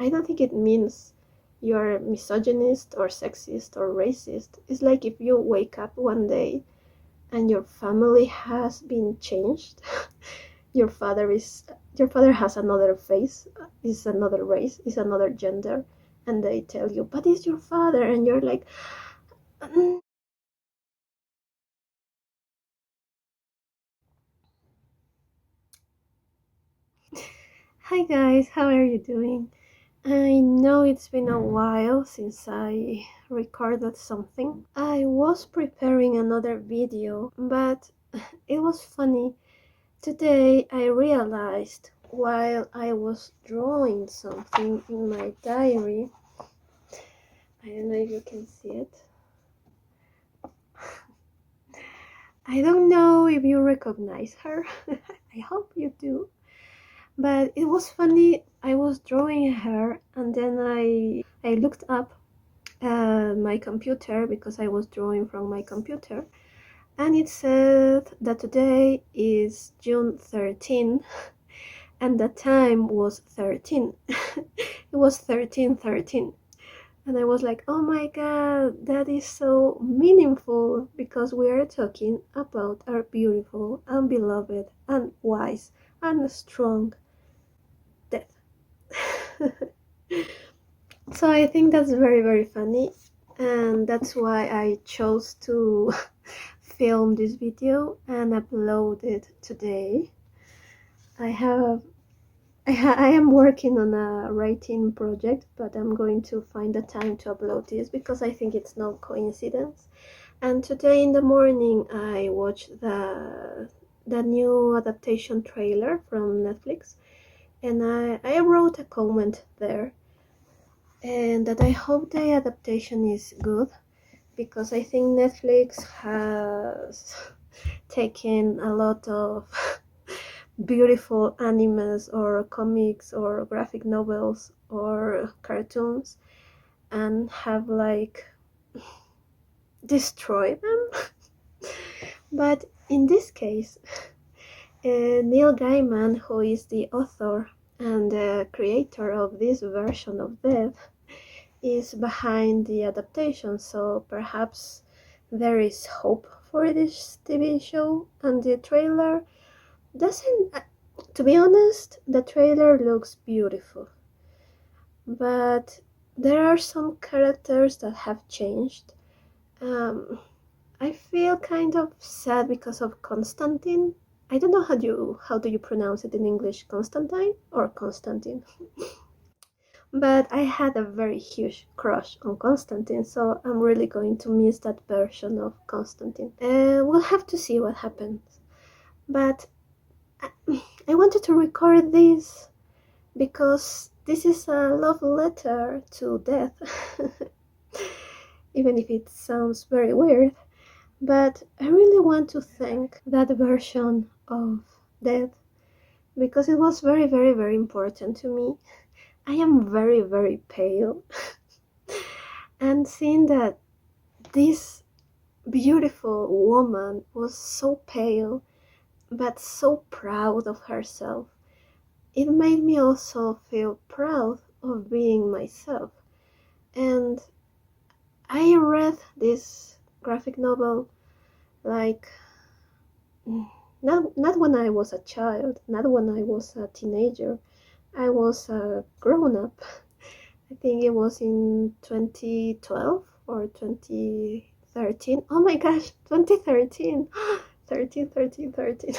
I don't think it means you're misogynist or sexist or racist. It's like if you wake up one day and your family has been changed. your father has another face, is another race, is another gender, and they tell you, but it's your father, and you're like, "Mm." Hi guys, how are you doing? I know it's been a while since I recorded something. I was preparing another video, but it was funny. Today I realized while I was drawing something in my diary, I don't know if you can see it. I don't know if you recognize her. I hope you do. But it was funny. I was drawing her and then I looked up my computer because I was drawing from my computer, and it said that today is June 13 and the time was 13. It was 13:13. And I was like, oh my god, that is so meaningful because we are talking about our beautiful and beloved and wise and strong death. So I think that's very, very funny, and that's why I chose to film this video and upload it today. I am working on a writing project, but I'm going to find the time to upload this because I think it's no coincidence. And today in the morning I watched the new adaptation trailer from Netflix, and I wrote a comment there, and that I hope the adaptation is good because I think Netflix has taken a lot of beautiful animes or comics or graphic novels or cartoons and have like destroyed them. But in this case, Neil Gaiman, who is the author and the creator of this version of Death, is behind the adaptation, so perhaps there is hope for this TV show. And the trailer doesn't, to be honest, the trailer looks beautiful, but there are some characters that have changed. I feel kind of sad because of Constantine. I don't know how do you pronounce it in English, Constantine or Constantine? But I had a very huge crush on Constantine, so I'm really going to miss that version of Constantine. We'll have to see what happens. But I wanted to record this because this is a love letter to death. Even if it sounds very weird. But I really want to thank that version of death because it was very, very, very important to me. I am very, very pale. And seeing that this beautiful woman was so pale but so proud of herself, it made me also feel proud of being myself. And I read this graphic novel like not when I was a child, not when I was a teenager. I was a grown up. I think it was in 2012 or 2013. Oh my gosh, 2013. 13, 13, 13.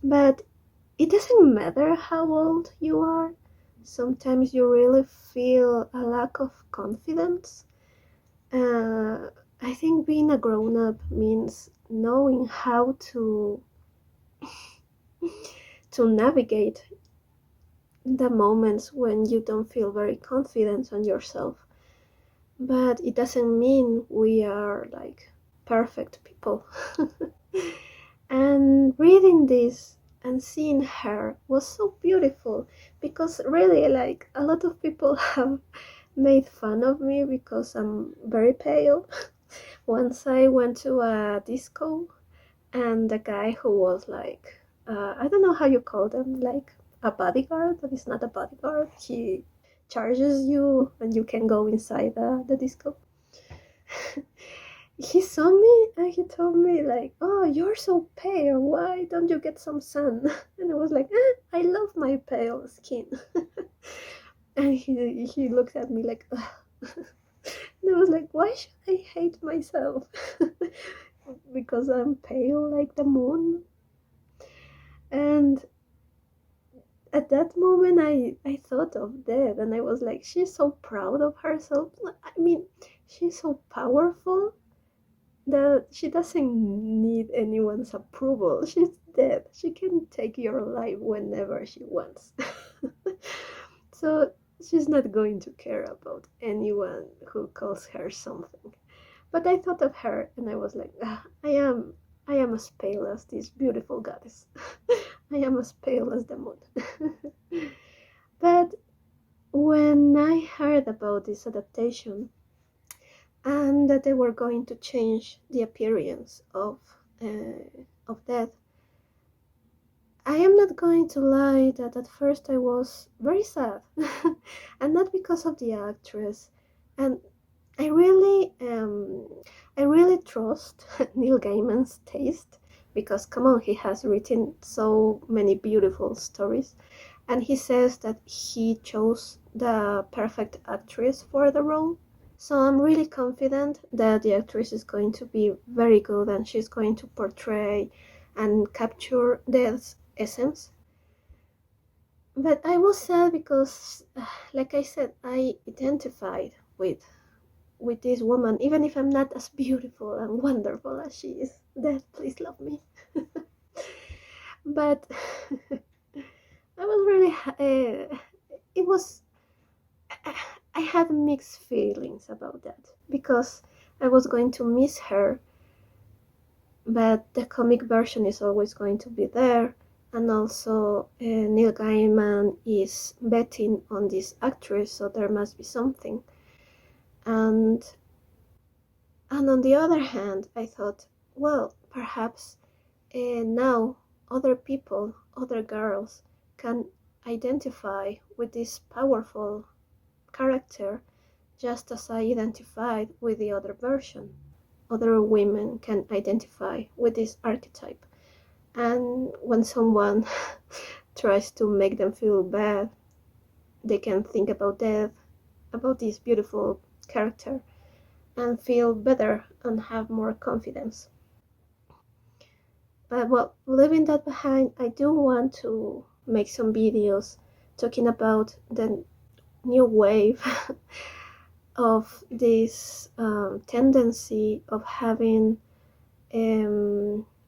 But it doesn't matter how old you are. Sometimes you really feel a lack of confidence. I think being a grown up means knowing how to navigate the moments when you don't feel very confident on yourself. But it doesn't mean we are like perfect people. And reading this and seeing her was so beautiful because really like a lot of people have made fun of me because I'm very pale. Once I went to a disco and the guy who was like I don't know how you call them, like a bodyguard, but it's not a bodyguard. He charges you and you can go inside the disco. He saw me and he told me like, oh, you're so pale, why don't you get some sun? And I was like, I love my pale skin. And he looked at me like, ugh. And I was like, why should I hate myself? Because I'm pale like the moon. And at that moment I thought of Dev, and I was like, she's so proud of herself. I mean, she's so powerful that she doesn't need anyone's approval. She's dead. She can take your life whenever she wants. So she's not going to care about anyone who calls her something. But I thought of her and I was like, I am as pale as this beautiful goddess. I am as pale as the moon. But when I heard about this adaptation and that they were going to change the appearance of Death, I am not going to lie that at first I was very sad. And not because of the actress. And I really trust Neil Gaiman's taste, because come on, he has written so many beautiful stories, and he says that he chose the perfect actress for the role. So I'm really confident that the actress is going to be very good and she's going to portray and capture Death's essence. But I was sad because, like I said, I identified with this woman, even if I'm not as beautiful and wonderful as she is. Death, please love me. But I was really, it was, I had mixed feelings about that, because I was going to miss her, but the comic version is always going to be there. And also Neil Gaiman is betting on this actress, so there must be something. And on the other hand, I thought, well, perhaps now other people, other girls, can identify with this powerful character just as I identified with the other version. Other women can identify with this archetype. And when someone tries to make them feel bad, they can think about Death, about this beautiful character, and feel better and have more confidence. But well, leaving that behind, I do want to make some videos talking about the new wave of this tendency of having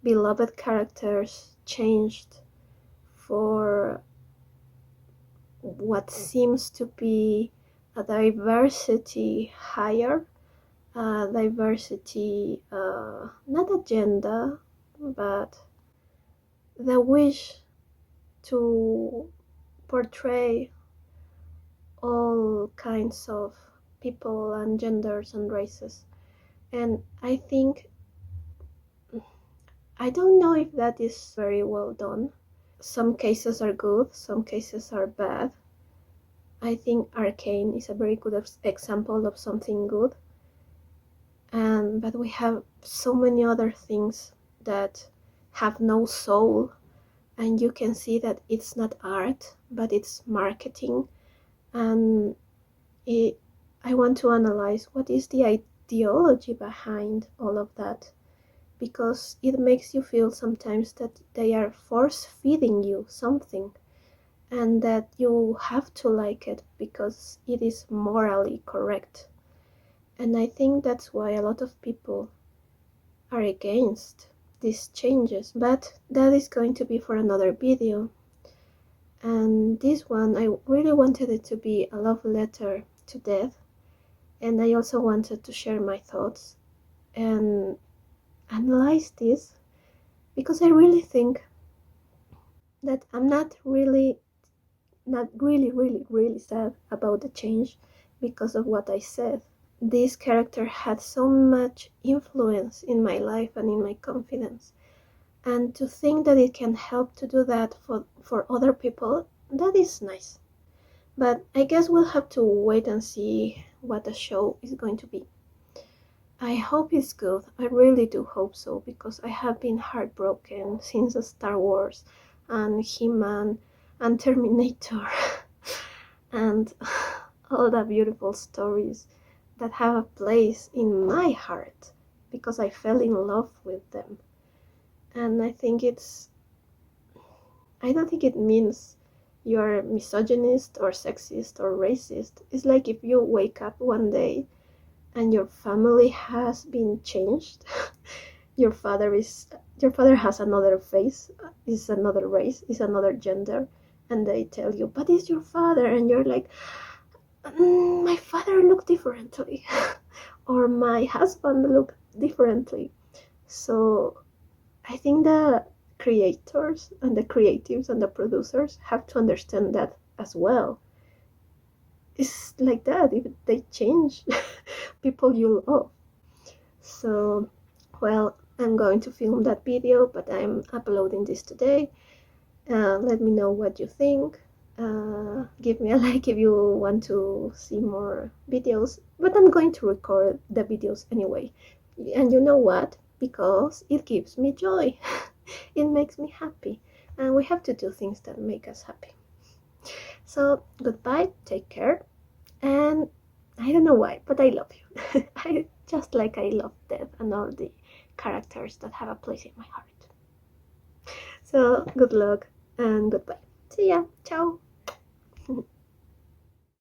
beloved characters changed for what seems to be a diversity higher, diversity, not agenda, but the wish to portray all kinds of people and genders and races. And I think, I don't know if that is very well done. Some cases are good, some cases are bad. I think Arcane is a very good example of something good. But we have so many other things that have no soul, and you can see that it's not art, but it's marketing. And I want to analyze what is the ideology behind all of that, because it makes you feel sometimes that they are force feeding you something, and that you have to like it because it is morally correct. And I think that's why a lot of people are against these changes. But that is going to be for another video. And this one, I really wanted it to be a love letter to Death. And I also wanted to share my thoughts and analyze this, because I really think that I'm not really sad about the change because of what I said. This character had so much influence in my life and in my confidence, and to think that it can help to do that for other people, that is nice. But I guess we'll have to wait and see what the show is going to be. I hope it's good. I really do hope so, because I have been heartbroken since Star Wars and He-Man and Terminator and all the beautiful stories that have a place in my heart because I fell in love with them. And I don't think it means you're misogynist or sexist or racist. It's like if you wake up one day and your family has been changed. your father has another face, is another race, is another gender, and they tell you, but it's your father, and you're like, my father looked differently, or my husband looked differently. So I think the creators and the creatives and the producers have to understand that as well. It's like that if they change people you love. So, well, I'm going to film that video, but I'm uploading this today. Let me know what you think. Give me a like if you want to see more videos, but I'm going to record the videos anyway. And you know what? Because it gives me joy. It makes me happy. And we have to do things that make us happy. So, goodbye, take care, and I don't know why, but I love you. Just like I love Dev and all the characters that have a place in my heart. So, good luck and goodbye. See ya. Ciao.